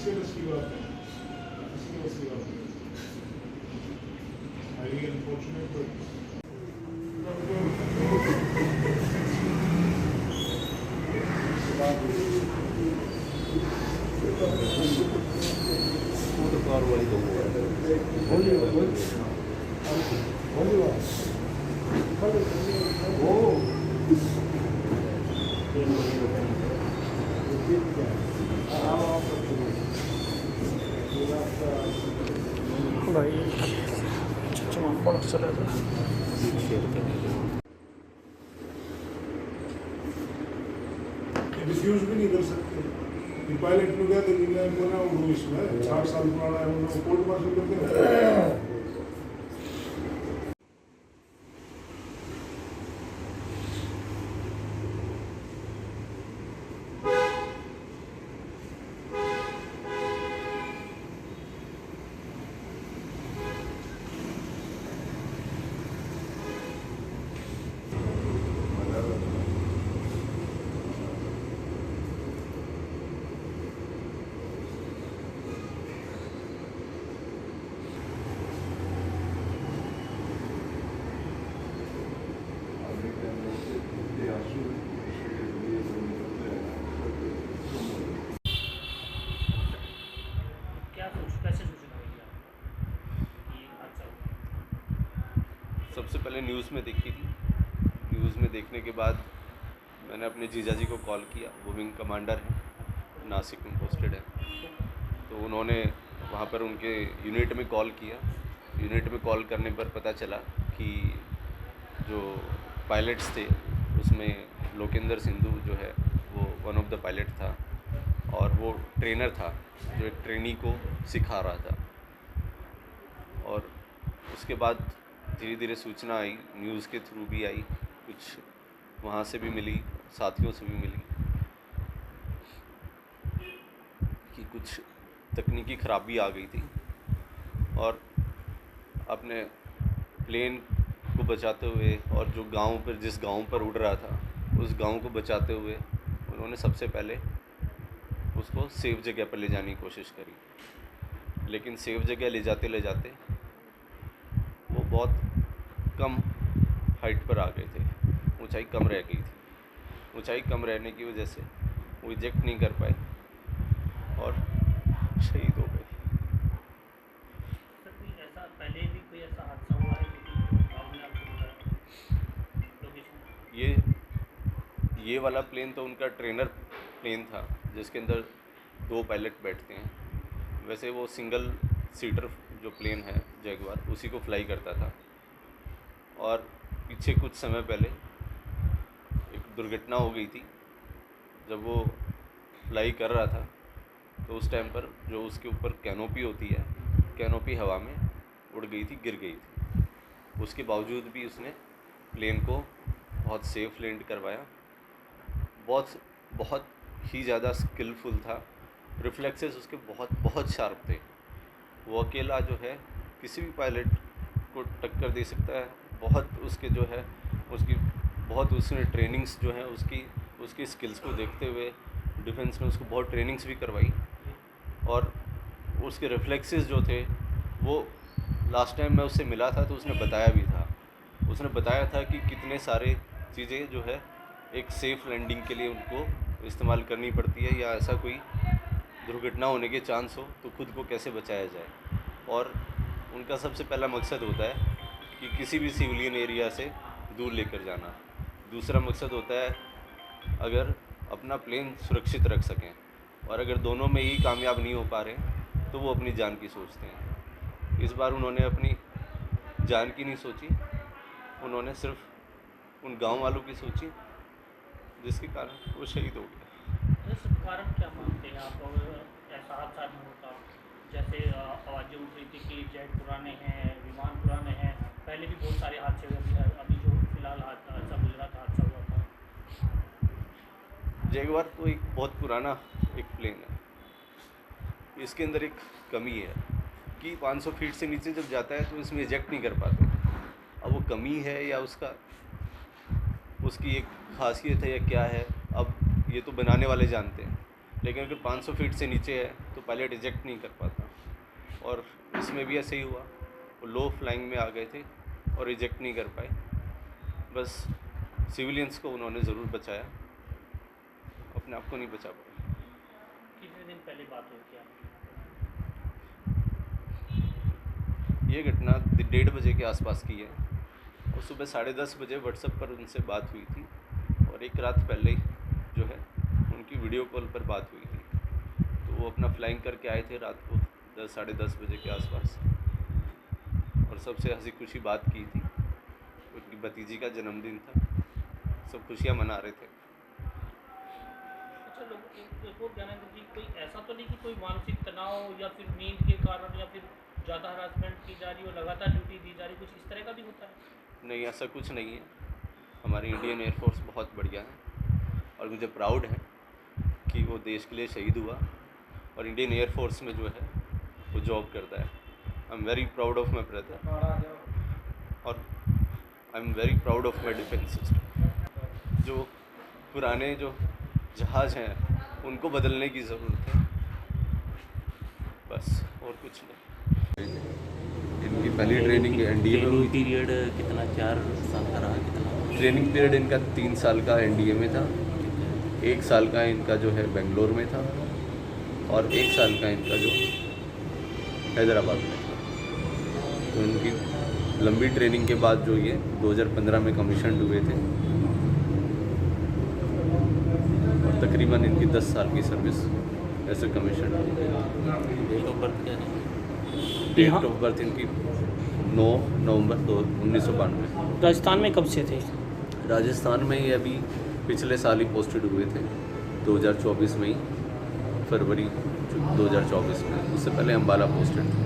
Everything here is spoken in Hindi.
स्टेटस की बात है, स्टेटस की बात है। हाईली अनफॉर्चुनेट बट वो तो कार वाली तो वो है भाई चमन पड़ चला था। शेयर करने के रिफ्यूज भी नहीं कर सकते। पायलट में गया तो इंग्लैंड को ना वो इसमें 60 साल पुराना है, उन्होंने कोर्ट मार्शल करते हैं। क्या कैसे सूचना मिली आपको कि हादसा हुआ? सबसे पहले न्यूज़ में देखी थी। न्यूज़ में देखने के बाद मैंने अपने जीजा जी को कॉल किया, वो विंग कमांडर हैं, नासिक में पोस्टेड हैं। तो उन्होंने वहाँ पर उनके यूनिट में कॉल किया। यूनिट में कॉल करने पर पता चला कि जो पायलट्स थे उसमें लोकेंद्र सिंधु जो है वो वन ऑफ द पायलट था, और वो ट्रेनर था जो एक ट्रेनी को सिखा रहा था। और उसके बाद धीरे धीरे सूचना आई, न्यूज़ के थ्रू भी आई, कुछ वहाँ से भी मिली, साथियों से भी मिली कि कुछ तकनीकी खराबी आ गई थी, और अपने प्लेन को बचाते हुए और जो गांव पर जिस गांव पर उड़ रहा था उस गांव को बचाते हुए उन्होंने सबसे पहले उसको सेफ जगह पर ले जाने की कोशिश करी। लेकिन सेफ जगह ले जाते वो बहुत कम हाइट पर आ गए थे, ऊंचाई कम रह गई थी। ऊंचाई कम रहने की वजह से वो इजेक्ट नहीं कर पाए और शहीद हो गए। सर कोई ऐसा पहले भी कोई ऐसा हादसा हुआ है जो कि आपने आपको बताया लोकेशन? ये वाला प्लेन तो उनका ट्रेनर प्लेन था जिसके अंदर 2 पायलट बैठते हैं। वैसे वो सिंगल सीटर जो प्लेन है जैगवार, उसी को फ्लाई करता था। और पीछे कुछ समय पहले एक दुर्घटना हो गई थी। जब वो फ्लाई कर रहा था तो उस टाइम पर जो उसके ऊपर कैनोपी होती है, कैनोपी हवा में उड़ गई थी, गिर गई थी। उसके बावजूद भी उसने प्लेन को बहुत सेफ लैंड करवाया। बहुत बहुत ही ज़्यादा स्किलफुल था, रिफ्लेक्सेस उसके बहुत बहुत शार्प थे। वो अकेला जो है किसी भी पायलट को टक्कर दे सकता है। बहुत उसके जो है उसकी बहुत उसने ट्रेनिंग्स जो है उसकी स्किल्स को देखते हुए डिफेंस ने उसको बहुत ट्रेनिंग्स भी करवाई, और उसके रिफ्लेक्सेस जो थे वो लास्ट टाइम मैं उससे मिला था तो उसने बताया भी था। उसने बताया था कि कितने सारे चीज़ें जो है एक सेफ़ लैंडिंग के लिए उनको इस्तेमाल करनी पड़ती है, या ऐसा कोई दुर्घटना होने के चांस हो तो खुद को कैसे बचाया जाए। और उनका सबसे पहला मकसद होता है कि किसी भी सिविलियन एरिया से दूर लेकर जाना। दूसरा मकसद होता है अगर अपना प्लेन सुरक्षित रख सकें, और अगर दोनों में ही कामयाब नहीं हो पा रहे तो वो अपनी जान की सोचते हैं। इस बार उन्होंने अपनी जान की नहीं सोची, उन्होंने सिर्फ उन गांव वालों की सोची, जिसके कारण वो शहीद हो गए। इस कारण क्या मानते हैं आप? और ऐसा हादसा नहीं होता जैसे आवाज़ें उठ रही थी कि जेट पुराने हैं, विमान पुराने हैं, पहले भी बहुत सारे हादसे हुए हैं, अभी जो फिलहाल हादसा गुजरात हादसा हुआ था। जैगवार तो एक बहुत पुराना एक प्लेन है। इसके अंदर एक कमी है कि 500 फीट से नीचे जब जाता है तो इसमें इजेक्ट नहीं कर पाते। अब वो कमी है या उसकी एक खासियत है या क्या है, अब ये तो बनाने वाले जानते हैं। लेकिन अगर 500 फीट से नीचे है तो पायलट इजेक्ट नहीं कर पाता। और इसमें भी ऐसे ही हुआ, वो लो फ्लाइंग में आ गए थे और इजेक्ट नहीं कर पाए। बस सिविलियंस को उन्होंने ज़रूर बचाया, अपने आप को नहीं बचा पाए। कितने दिन पहले बात हुई थी आपकी? ये घटना 1:30 बजे के आसपास की है और सुबह 10:30 बजे व्हाट्सएप पर उनसे बात हुई थी और एक रात पहले जो है उनकी वीडियो कॉल पर बात हुई थी। तो वो अपना फ्लाइंग करके आए थे रात को 10-10:30 बजे के आसपास और सबसे हंसी खुशी बात की थी। उनकी भतीजी का जन्मदिन था, सब खुशियाँ मना रहे थे। अच्छा, लोग एक और ज्ञानेंद्र जी, कोई ऐसा तो नहीं कि कोई मानसिक तनाव या फिर नींद के कारण या फिर ज़्यादा हरासमेंट की जा रही हो, लगातार ड्यूटी दी जा रही, कुछ इस तरह का भी होता है? नहीं, ऐसा कुछ नहीं है। हमारी इंडियन एयरफोर्स बहुत बढ़िया है और मुझे प्राउड है कि वो देश के लिए शहीद हुआ और इंडियन एयरफोर्स में जो है वो जॉब करता है। I am very proud of my brother और I am very proud of my defence system. जो पुराने जो जहाज़ हैं उनको बदलने की ज़रूरत है, बस और कुछ नहीं। इनकी पहली ट्रेनिंग एनडीए में हुई। पीरियड कितना, 4 साल का रहा कितना? ट्रेनिंग पीरियड इनका 3 साल का एनडीए में था, 1 साल का इनका जो है बेंगलोर में था और 1 साल का इनका जो हैदराबाद में था। तो इनकी लंबी ट्रेनिंग के बाद जो ये 2015 में कमीशन हुए थे और तकरीबन इनकी 10 साल की सर्विस ऐसे कमीशन। डेट ऑफ बर्थ क्या है? डेट ऑफ बर्थ इनकी 9 नवंबर 1992। राजस्थान में कब से थे? राजस्थान में ये अभी पिछले साल ही पोस्टेड हुए थे, 2024 में ही, फरवरी 2024 में। उससे पहले अम्बाला पोस्टेड थे।